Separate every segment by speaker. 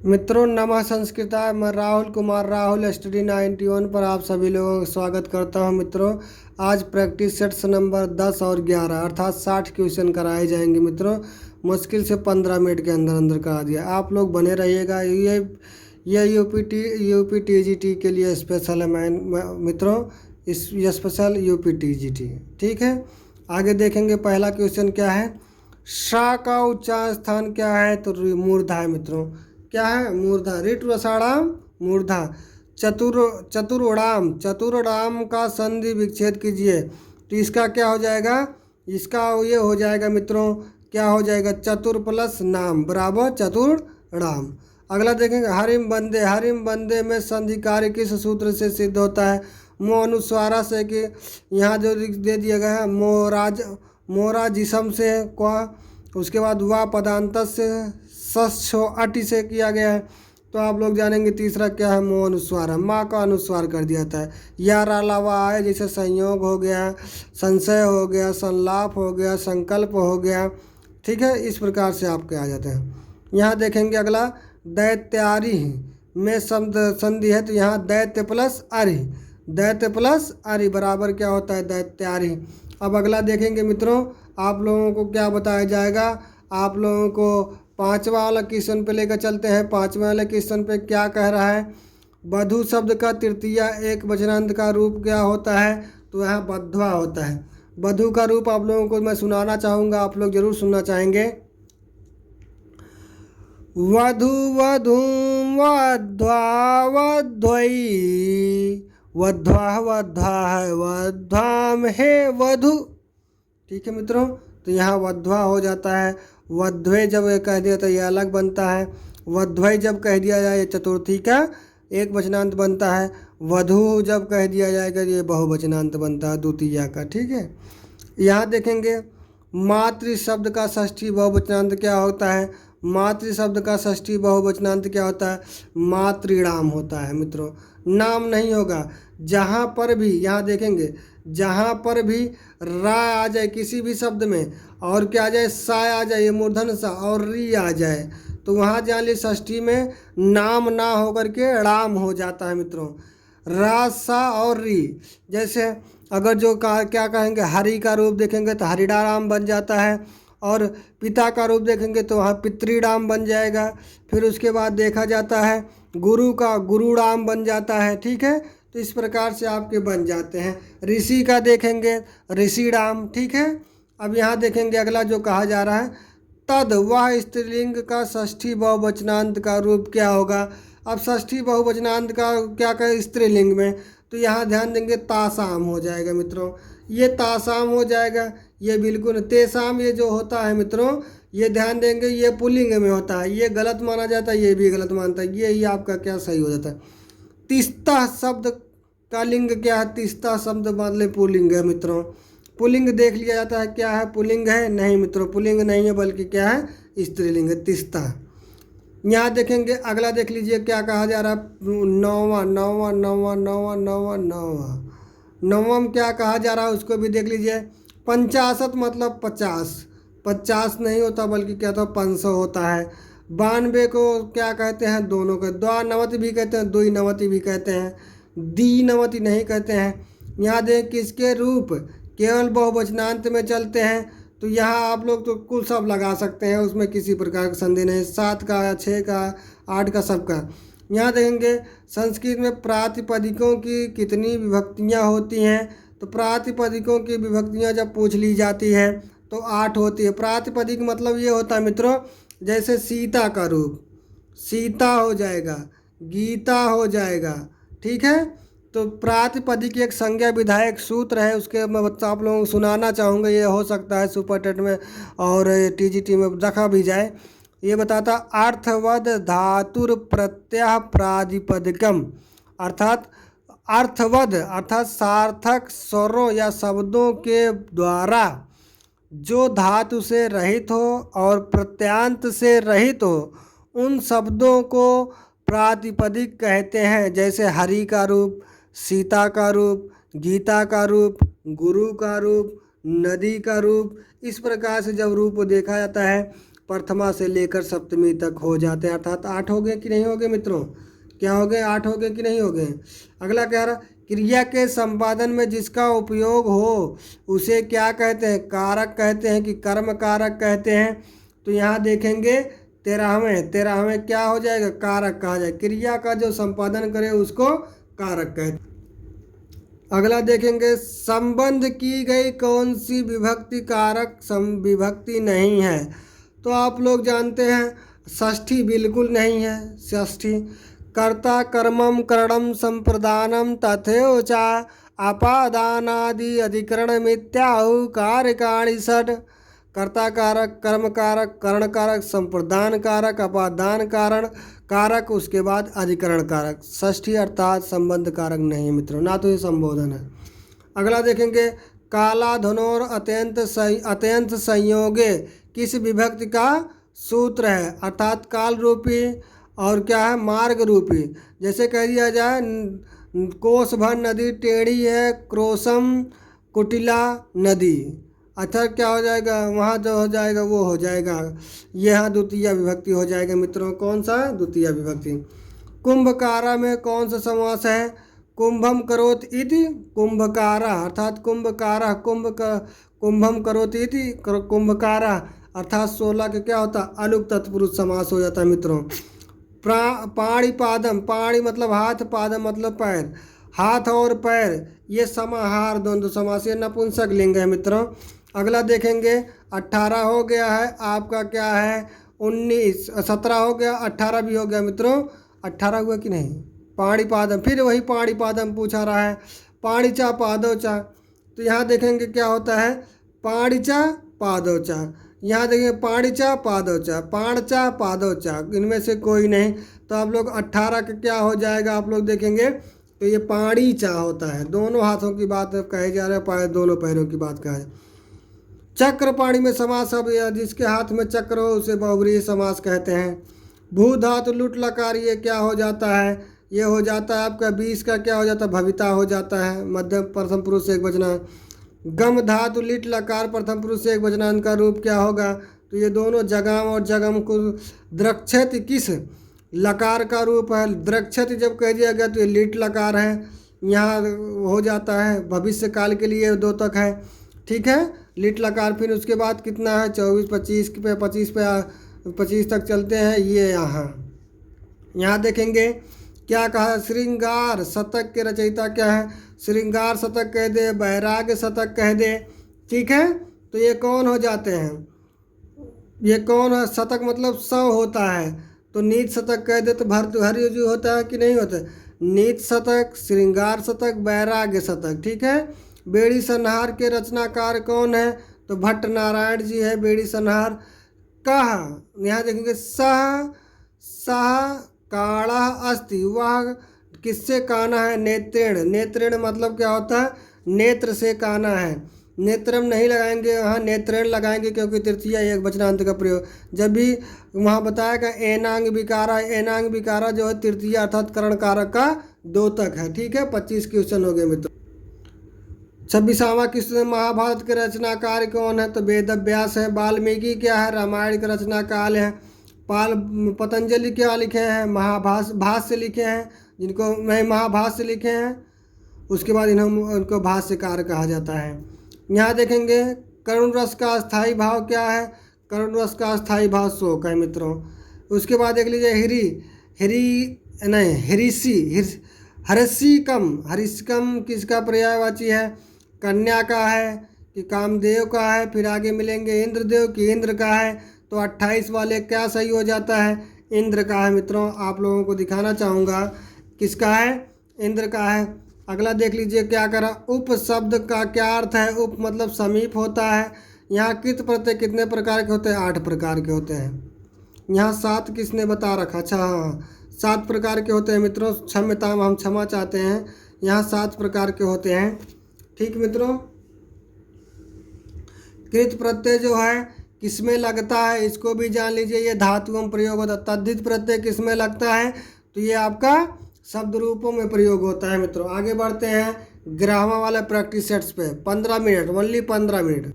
Speaker 1: मित्रों नमः संस्कृताय। मैं राहुल कुमार राहुल स्टडी 91 पर आप सभी लोगों का स्वागत करता हूं। मित्रों आज प्रैक्टिस सेट्स नंबर 10 और 11 अर्थात 60 क्वेश्चन कराए जाएंगे। मित्रों मुश्किल से 15 मिनट के अंदर अंदर करा दिया। आप लोग बने रहिएगा। ये यूपी टीजीटी के लिए स्पेशल है। मित्रों इस ये स्पेशल यूपी टीजीटी ठीक है। आगे देखेंगे पहला क्वेश्चन क्या है। शा का उच्चारण स्थान क्या है तो मूर्धा है। मित्रों क्या है मूर्धा। ऋट रसाणाम मूर्धा। चतुर्णाम का संधि विच्छेद कीजिए तो इसका क्या हो जाएगा। इसका ये हो जाएगा मित्रों क्या हो जाएगा चतुर प्लस नाम बराबर चतुर्णाम। अगला देखेंगे हरिम बंदे में संधि कार्य किस सूत्र से सिद्ध होता है। मो अनुस्वारा से कि यहाँ जो दे दिया गया है मोरा जिसम से क्वा। उसके बाद वा पदांत से सो अटी से किया गया है। तो आप लोग जानेंगे तीसरा क्या है मो अनुस्वार है। माँ का अनुस्वार कर दिया था। यार अलावा आए जैसे संयोग हो गया, संशय हो गया, संलाप हो गया, संकल्प हो गया। ठीक है इस प्रकार से आपके आ जाते हैं। यहाँ देखेंगे अगला दैत्यारी में संधि है तो यहाँ दैत्य प्लस आरी बराबर क्या होता है दैत्यारी। अब अगला देखेंगे मित्रों आप लोगों को क्या बताया जाएगा। आप लोगों को पांचवा वाला क्वेश्चन पे लेकर चलते हैं। पांचवा वाले क्वेश्चन पे क्या कह रहा है। बधू शब्द का तृतीय एक वचनांत का रूप क्या होता है तो यहाँ बध्वा होता है। बधू का रूप आप लोगों को मैं सुनाना चाहूँगा, आप लोग जरूर सुनना चाहेंगे। वधू वधूम वध्वा वध्वई वध्वा वध्वा है वध्वाम है वधू। ठीक है मित्रों तो यहाँ वध्वा हो जाता है। वध्वे जब कह दिया तो ये अलग बनता है। वध्वई जब कह दिया जाए ये चतुर्थी का एक वचनांत बनता है। वधू जब कह दिया जाएगा ये बहुवचनांत बनता है द्वितीया का। ठीक है यहाँ देखेंगे मातृ शब्द का षष्ठी बहुवचनांत क्या होता है। मातृ शब्द का षष्ठी बहुवचनांत क्या होता है मातृणाम होता है। मित्रों नाम नहीं होगा। जहाँ पर भी यहाँ देखेंगे जहाँ पर भी रा आ जाए किसी भी शब्द में और क्या आ जाए सा आ जाए मूर्धन सा और री आ जाए तो वहाँ जान ली षष्ठी में नाम ना होकर के राम हो जाता है। मित्रों रा सा और री जैसे अगर जो क्या कहेंगे हरि का रूप देखेंगे तो हरिडाराम बन जाता है और पिता का रूप देखेंगे तो वहाँ पितृराम बन जाएगा। फिर उसके बाद देखा जाता है गुरु का गुरुराम बन जाता है। ठीक है तो इस प्रकार से आपके बन जाते हैं। ऋषि का देखेंगे ऋषि राम। ठीक है अब यहाँ देखेंगे अगला जो कहा जा रहा है तद वह स्त्रीलिंग का षष्ठी बहुवचनांत का रूप क्या होगा। अब षष्ठी बहुवचनांत का क्या कहें स्त्रीलिंग में तो यहाँ ध्यान देंगे तासाम हो जाएगा। मित्रों ये तासाम हो जाएगा। ये बिल्कुल तेसाम ये जो होता है मित्रों ये ध्यान देंगे ये पुल्लिंग में होता है। ये गलत माना जाता है ये भी गलत मानता है। ये ही आपका क्या सही हो जाता है। तिस्ता शब्द का लिंग क्या है। तिस्ता शब्द मतलब पुल्लिंग है। मित्रों पुल्लिंग देख लिया जाता है क्या है पुल्लिंग है नहीं मित्रों पुल्लिंग नहीं है बल्कि क्या है स्त्रीलिंग है तिस्ता। यहाँ देखेंगे अगला देख लीजिए क्या कहा जा रहा है नौवां क्या कहा जा रहा है उसको भी देख लीजिए। 50 मतलब 50 नहीं होता बल्कि क्या था 500 होता है। 92 को क्या कहते हैं दोनों को द्वानवति भी कहते हैं द्विनवति भी कहते हैं द्विनवति नहीं कहते हैं। यहाँ देख किसके रूप केवल बहुवचनांत में चलते हैं तो यहाँ आप लोग तो कुल सब लगा सकते हैं उसमें किसी प्रकार का संदेह नहीं। 7 का 6 का 8 का सबका। यहाँ देखेंगे संस्कृत में प्रातिपदिकों की कितनी विभक्तियाँ होती हैं तो प्रातिपदिकों की विभक्तियाँ जब पूछ ली जाती है तो 8 होती है। प्रातिपदिक मतलब ये होता है मित्रों जैसे सीता का रूप सीता हो जाएगा गीता हो जाएगा। ठीक है तो प्रातिपदिक एक संज्ञा विधायक सूत्र है उसके मैं आप लोगों को सुनाना चाहूँगा। ये हो सकता है सुपर टेट में और टीजीटी में रखा भी जाए। ये बताता अर्थवद धातुर प्रत्यय प्रातिपदिकम अर्थात अर्थवद अर्थात सार्थक स्वरों या शब्दों के द्वारा जो धातु से रहित हो और प्रत्यांत से रहित हो उन शब्दों को प्रातिपदिक कहते हैं। जैसे हरि का रूप सीता का रूप गीता का रूप गुरु का रूप नदी का रूप। इस प्रकार से जब रूप देखा जाता है प्रथमा से लेकर सप्तमी तक हो जाते हैं। अर्थात 8 हो गए कि नहीं हो गए मित्रों? क्या हो गए? 8 हो गए कि नहीं हो गए? अगला कह रहा, क्रिया के संपादन में जिसका उपयोग हो उसे क्या कहते हैं? कारक कहते हैं कि कर्म कारक कहते हैं? तो यहाँ देखेंगे 13वें क्या हो जाएगा? कारक कहा जाए। क्रिया का जो संपादन करे उसको कारक कहते हैं। अगला देखेंगे, संबंध की गई कौन सी विभक्ति कारक विभक्ति नहीं है? तो आप लोग जानते हैं षष्ठी बिल्कुल नहीं है। षष्ठी कर्ता कर्मम करणम संप्रदानम तथैव च अपादानादि अधिकरण मिथ्याहु कारकाणि षट्। कर्ता कारक, कर्म कारक, करण कारक, संप्रदान कारक, अपादान कारण कारक, उसके बाद अधिकरण कारक। षष्ठी अर्थात संबंध कारक नहीं मित्रों, ना तो ये संबोधन है। अगला देखेंगे, काला धनोर अत्यंत संयोगे किस विभक्ति का सूत्र है? अर्थात काल रूपी और क्या है? मार्ग रूपी। जैसे कह दिया जाए कोस भर नदी टेढ़ी है, क्रोशम कुटिला नदी। अच्छा क्या हो जाएगा वहाँ? जो हो जाएगा वो हो जाएगा, यह द्वितीय विभक्ति हो जाएगा मित्रों। कौन सा? द्वितीय विभक्ति। कुंभकारा में कौन सा समास है? कुंभम करोत इति कुंभकारा, अर्थात कुंभकारा कुंभम करोत इति कुंभकारा, अर्थात 16 के क्या होता? अलुक तत्पुरुष समास हो जाता है मित्रों। पाणिपादम, पाणी मतलब हाथ, पादम मतलब पैर। हाथ और पैर ये समाहार द्वंद्व समास, ये नपुंसक लिंग है मित्रों। अगला देखेंगे 18 हो गया है आपका, क्या है 19, 17 हो गया, 18 भी हो गया मित्रों। 18 हुआ कि नहीं? पाणिपादम, फिर वही पाणिपादम पूछा रहा है। पाणिचा पादोचा, तो यहाँ देखेंगे क्या होता है? पाणिचा पादोचा। यहाँ देखेंगे पाणिचा पादोचा, पाणचा पादोचा, इनमें से कोई नहीं। तो आप लोग 18 का क्या हो जाएगा? आप लोग देखेंगे तो ये पाणिचा होता है। दोनों हाथों की बात कहे जा रहे हैं, दोनों पैरों की बात कहे। चक्र पाणी में समास, अब जिसके हाथ में चक्र हो उसे बहुव्रीहि समास कहते हैं। भू धातु लुट लकार ये क्या हो जाता है? ये हो जाता है आपका 20 का क्या हो जाता है? भविता हो जाता है, मध्यम प्रथम पुरुष एक वचना। गम धातु लिट लकार प्रथम पुरुष से एक वचनांत का रूप क्या होगा? तो ये दोनों जगम और जगम को द्रक्षत किस लकार का रूप है? द्रक्षत जब कह दिया गया तो ये लिट लकार है, यहाँ हो जाता है भविष्य काल के लिए 2 तक है, ठीक है, लिट लकार। फिर उसके बाद कितना है? 24, 25 तक चलते हैं। ये यहाँ देखेंगे क्या कहा? श्रृंगार शतक के रचयिता क्या है? श्रृंगार शतक कह दे, वैराग्य शतक कह दे, ठीक है। तो ये कौन हो जाते हैं? ये कौन है? शतक मतलब 100 होता है, तो नीत शतक कह दे तो भर्तृहरि जो होता है कि नहीं होता? नीत शतक, श्रृंगार शतक, वैराग्य शतक, ठीक है। बेड़ी संहार के रचनाकार कौन है? तो भट्ट नारायण जी है बेड़ी संहार। कहा यहाँ देखेंगे सह काढ़ा अस्ति, वह किससे काना है? नेत्रेण। नेत्रेण मतलब क्या होता है? नेत्र से काना है। नेत्रम नहीं लगाएंगे, वहाँ नेत्रेण लगाएंगे क्योंकि तृतीया एक वचनांत का प्रयोग। जब भी वहाँ बताएगा एनांग विकारा, एनांग विकारा जो है तृतीया अर्थात करण कारक का 2 तक है, ठीक है। 25 क्वेश्चन हो गए मित्रों। 26वां क्वेश्चन, महाभारत के रचनाकार कौन है? तो वेद व्यास है। वाल्मीकि क्या है? रामायण का रचनाकाल है। पतंजलि क्या लिखे हैं? भाष्य लिखे हैं, जिनको मैं महाभाष्य लिखे हैं। उसके बाद उनको भाष्यकार कहा जाता है। यहाँ देखेंगे करुण रस का स्थायी भाव क्या है? करुण रस का स्थायी भाव शोक है मित्रों। उसके बाद देख लीजिए हरिसिकम किसका पर्यायवाची है? कन्या का है कि कामदेव का है? फिर आगे मिलेंगे इंद्रदेव की इंद्र का है। तो 28 वाले क्या सही हो जाता है? इंद्र का है मित्रों। आप लोगों को दिखाना चाहूँगा किसका है? इंद्र का है। अगला देख लीजिए क्या करा? उप शब्द का क्या अर्थ है? उप मतलब समीप होता है। यहाँ कृत प्रत्यय कितने प्रकार के होते हैं? 8 प्रकार के होते हैं। यहाँ 7 किसने बता रखा? अच्छा हाँ, 7 प्रकार के होते हैं मित्रों। क्षम्यताम, हम क्षमा चाहते हैं। यहाँ 7 प्रकार के होते हैं, ठीक मित्रों। कृत प्रत्यय जो है किसमें लगता है इसको भी जान लीजिए। ये धातुओं में प्रयोग होता है। तद्धित प्रत्यय किसमें लगता है? तो ये आपका शब्द रूपों में प्रयोग होता है मित्रों। आगे बढ़ते हैं ग्रामर वाले प्रैक्टिस सेट्स पे। 15 मिनट, ओनली 15 मिनट।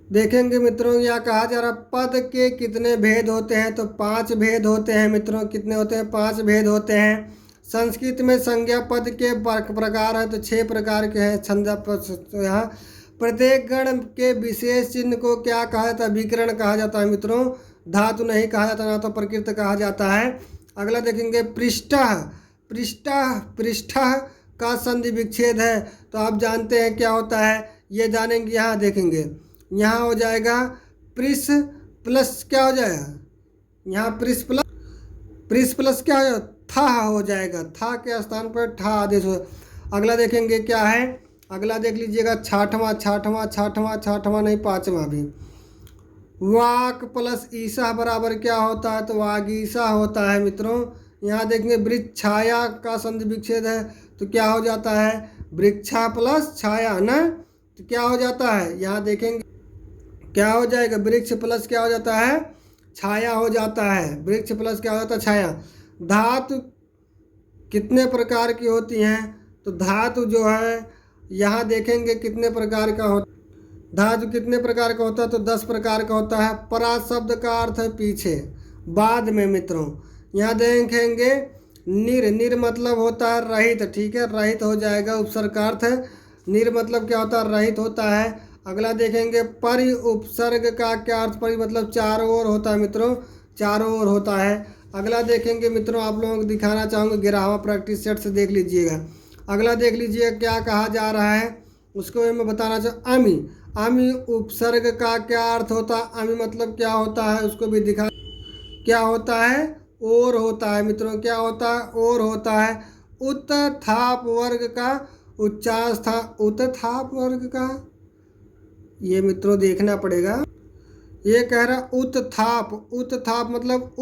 Speaker 1: देखेंगे मित्रों, यहाँ कहा जा रहा पद के कितने भेद होते हैं, तो 5 भेद होते हैं मित्रों। कितने होते हैं? 5 भेद होते हैं। संस्कृत में संज्ञा पद के प्रकार है, तो 6 प्रकार के हैं संज्ञा पद। तो यहाँ प्रत्येक गण के विशेष चिन्ह को क्या कहा जाता है? विकरण कहा जाता है मित्रों। धातु नहीं कहा जाता, ना तो प्रकृत कहा जाता है। अगला देखेंगे पृष्ठ। पृष्ठ पृष्ठ का संधि विच्छेद है, तो आप जानते हैं क्या होता है, ये जानेंगे। यहाँ देखेंगे, यहाँ हो जाएगा प्रिस प्लस क्या हो जाएगा, यहाँ प्रिस प्लस क्या हो जाएगा, था हो जाएगा। था के स्थान पर ठा आदेश हो। अगला देखेंगे क्या है, अगला देख लीजिएगा छाठवां। छाठवां छाठवां छाठवां नहीं, 5वां भी। वाक प्लस ईसा बराबर क्या होता है, तो वागीसा होता है मित्रों। यहाँ देखेंगे वृक्ष छाया का संधि विच्छेद है, तो क्या हो जाता है, वृक्षा प्लस छाया ना, तो क्या हो जाता है, यहाँ देखेंगे क्या हो जाएगा, वृक्ष प्लस क्या हो जाता है, छाया हो जाता है। वृक्ष प्लस क्या हो जाता है, छाया। धातु कितने प्रकार की होती हैं, तो धातु जो है यहाँ देखेंगे कितने प्रकार का होता, धातु कितने प्रकार का होता है, तो 10 प्रकार का होता है। परा शब्द का अर्थ है पीछे, बाद में मित्रों। यहाँ देखेंगे निर। निर मतलब होता है रहित, ठीक है, रहित हो जाएगा, उपसर्ग का अर्थ है। निर मतलब क्या होता है, रहित होता है। अगला देखेंगे परि। उपसर्ग का क्या अर्थ, परि मतलब चारों ओर होता है मित्रों, चारों ओर होता है। अगला देखेंगे मित्रों, आप लोगों को दिखाना चाहूँगा, 11वां प्रैक्टिस सेट से देख लीजिएगा। अगला देख लीजिए क्या कहा जा रहा है, उसको मैं बताना चाहूँ। अमी। अमी उपसर्ग का क्या अर्थ होता है, अमी मतलब क्या होता है, उसको भी दिखा। क्या होता है, और होता है मित्रों। क्या होता है, और होता है। उत्थाप वर्ग का उच्चार स्थान, उत्थाप वर्ग का, ये मित्रों देखना पड़ेगा। ये कह रहा उत्थाप। उत्थाप मतलब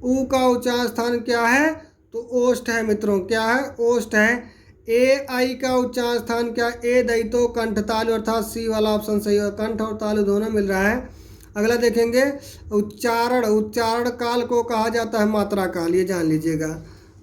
Speaker 1: ऊ का उच्चार स्थान क्या है, तो ओष्ठ है मित्रों। क्या है, ओष्ठ है। ए आई का उच्चार स्थान क्या, ए दैतो कंठ तालु, अर्थात सी वाला ऑप्शन सही है, कंठ और तालु दोनों मिल रहा है। अगला देखेंगे उच्चारण। उच्चारण काल को कहा जाता है मात्रा काल, ये जान लीजिएगा।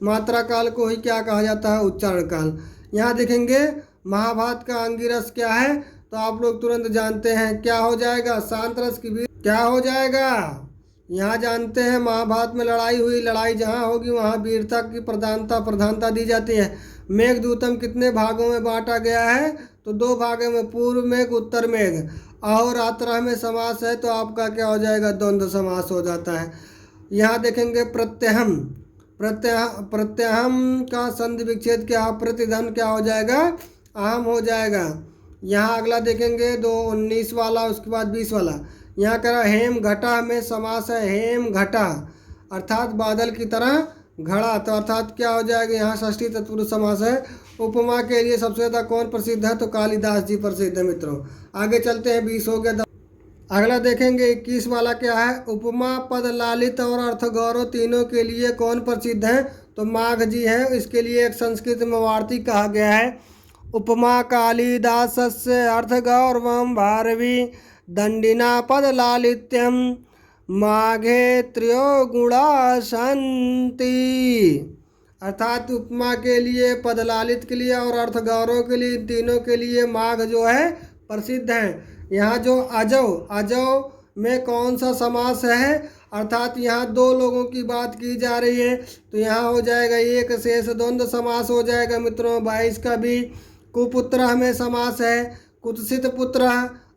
Speaker 1: मात्रा काल को ही क्या कहा जाता है, उच्चारण काल। यहाँ देखेंगे महाभारत का अंगिरस क्या है, तो आप लोग तुरंत जानते हैं क्या हो जाएगा, शांत रस की वीर क्या हो जाएगा। यहाँ जानते हैं महाभारत में लड़ाई हुई, लड़ाई जहाँ होगी वहाँ वीरता की प्रधानता दी जाती है। मेघदूतम कितने भागों में बांटा गया है, तो 2 भागों में, पूर्व मेघ उत्तर मेघ। अहोरात्र में समास है, तो आपका क्या हो जाएगा, द्वंद्व समास हो जाता है। यहाँ देखेंगे प्रत्यहम। प्रत्यहम का संधि विच्छेद क्या, प्रतिधन क्या हो जाएगा, अहम हो जाएगा। यहाँ अगला देखेंगे 19 वाला, उसके बाद 20 वाला। यहाँ कह रहा हेम घटा में समास है, हेम घटा अर्थात बादल की तरह घड़ा, तो अर्थात क्या हो जाएगा, यहाँ षष्ठी तत्पुरुष समास है। उपमा के लिए सबसे ज़्यादा कौन प्रसिद्ध है, तो कालिदास जी प्रसिद्ध है मित्रों। आगे चलते हैं, 20 हो गया। अगला देखेंगे 21 वाला क्या है, उपमा पद लालित और अर्थ गौरव तीनों के लिए कौन प्रसिद्ध है, तो माघ जी हैं। इसके लिए एक संस्कृत में वार्ती कहा गया है, उपमा कालिदासस्य अर्थ गौरवम भारवी दंडिना पद लालित्यम माघे त्रयो गुणा सन्ति। अर्थात उपमा के लिए, पद लालित के लिए और अर्थ गौरव के लिए, तीनों के लिए माघ जो है प्रसिद्ध है। यहाँ जो अजव में कौन सा समास है, अर्थात यहाँ 2 लोगों की बात की जा रही है, तो यहाँ हो जाएगा एक शेष द्वंद्व समास हो जाएगा मित्रों। 22 का भी कुपुत्र में समास है, कुत्सित पुत्र,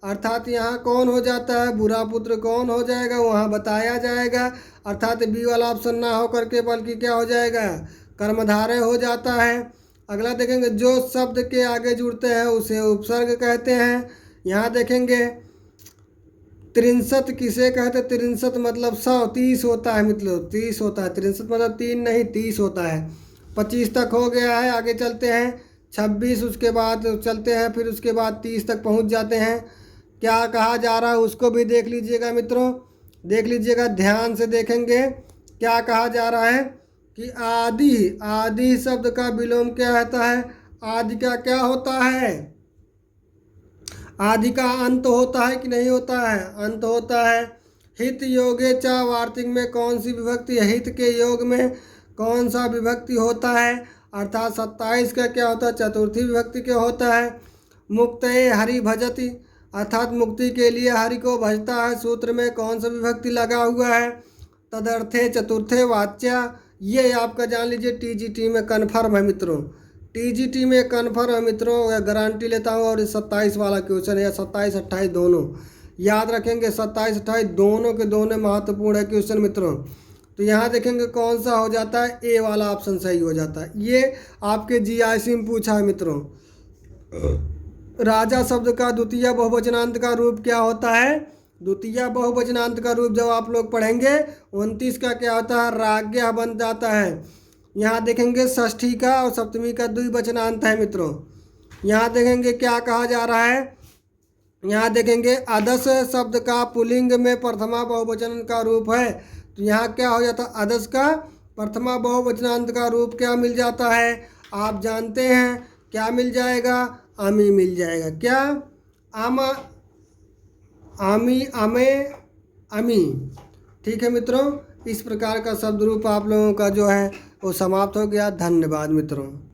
Speaker 1: अर्थात यहाँ कौन हो जाता है, बुरा पुत्र कौन हो जाएगा, वहाँ बताया जाएगा। अर्थात बी वाला ऑप्शन ना हो करके बल्कि क्या हो जाएगा, कर्मधारय हो जाता है। अगला देखेंगे जो शब्द के आगे जुड़ते हैं उसे उपसर्ग कहते हैं। यहाँ देखेंगे 63 किसे कहते हैं, 63 मतलब 100, 30 होता है मित्रों, 30 होता है। 63 मतलब 3 नहीं, 30 होता है। 25 तक हो गया है, आगे चलते हैं 26, उसके बाद चलते हैं, फिर उसके बाद 30 तक पहुँच जाते हैं। क्या कहा जा रहा है उसको भी देख लीजिएगा मित्रों, देख लीजिएगा, ध्यान से देखेंगे क्या कहा जा रहा है कि आदि शब्द का विलोम क्या होता है, आदि का क्या होता है, आदि का अंत होता है कि नहीं होता है, अंत होता है। हित योगे च वार्तिक में कौन सी विभक्ति है, हित के योग में कौन सा विभक्ति होता है, अर्थात 27 का क्या होता है, चतुर्थी विभक्ति क्या होता है। मुक्तये हरि भजति, अर्थात मुक्ति के लिए हरि को भजता है। सूत्र में कौन सा विभक्ति लगा हुआ है? तदर्थे चतुर्थे वाच्या। ये आपका जान लीजिए टीजीटी में कन्फर्म है मित्रों, टीजीटी में कन्फर्म है मित्रों, या गारंटी लेता हूँ। और 27 वाला क्वेश्चन है, या 27 28 दोनों याद रखेंगे। 27 28 दोनों के दोनों महत्वपूर्ण है क्वेश्चन मित्रों। तो यहाँ देखेंगे कौन सा हो जाता है, ए वाला ऑप्शन सही हो जाता है। ये आपके जीआईसी में पूछा है मित्रों। राजा शब्द का द्वितीय बहुवचनांत का रूप क्या होता है? द्वितीय बहुवचनांत का रूप जब आप लोग पढ़ेंगे 29 का क्या होता है? राज्ञः बन जाता है। यहाँ देखेंगे षष्ठी का और सप्तमी का द्विवचनांत है मित्रों। यहाँ देखेंगे क्या कहा जा रहा है, यहाँ देखेंगे अदस शब्द का पुल्लिंग में प्रथमा बहुवचन का रूप है। तो यहाँ क्या हो जाता है? अदस का प्रथमा बहुवचनांत का रूप क्या मिल जाता है? आप जानते हैं क्या मिल जाएगा? अमी मिल जाएगा। क्या? आमा, आमी, अमे, अमी। ठीक है मित्रों, इस प्रकार का शब्द रूप आप लोगों का जो है वो समाप्त हो गया। धन्यवाद मित्रों।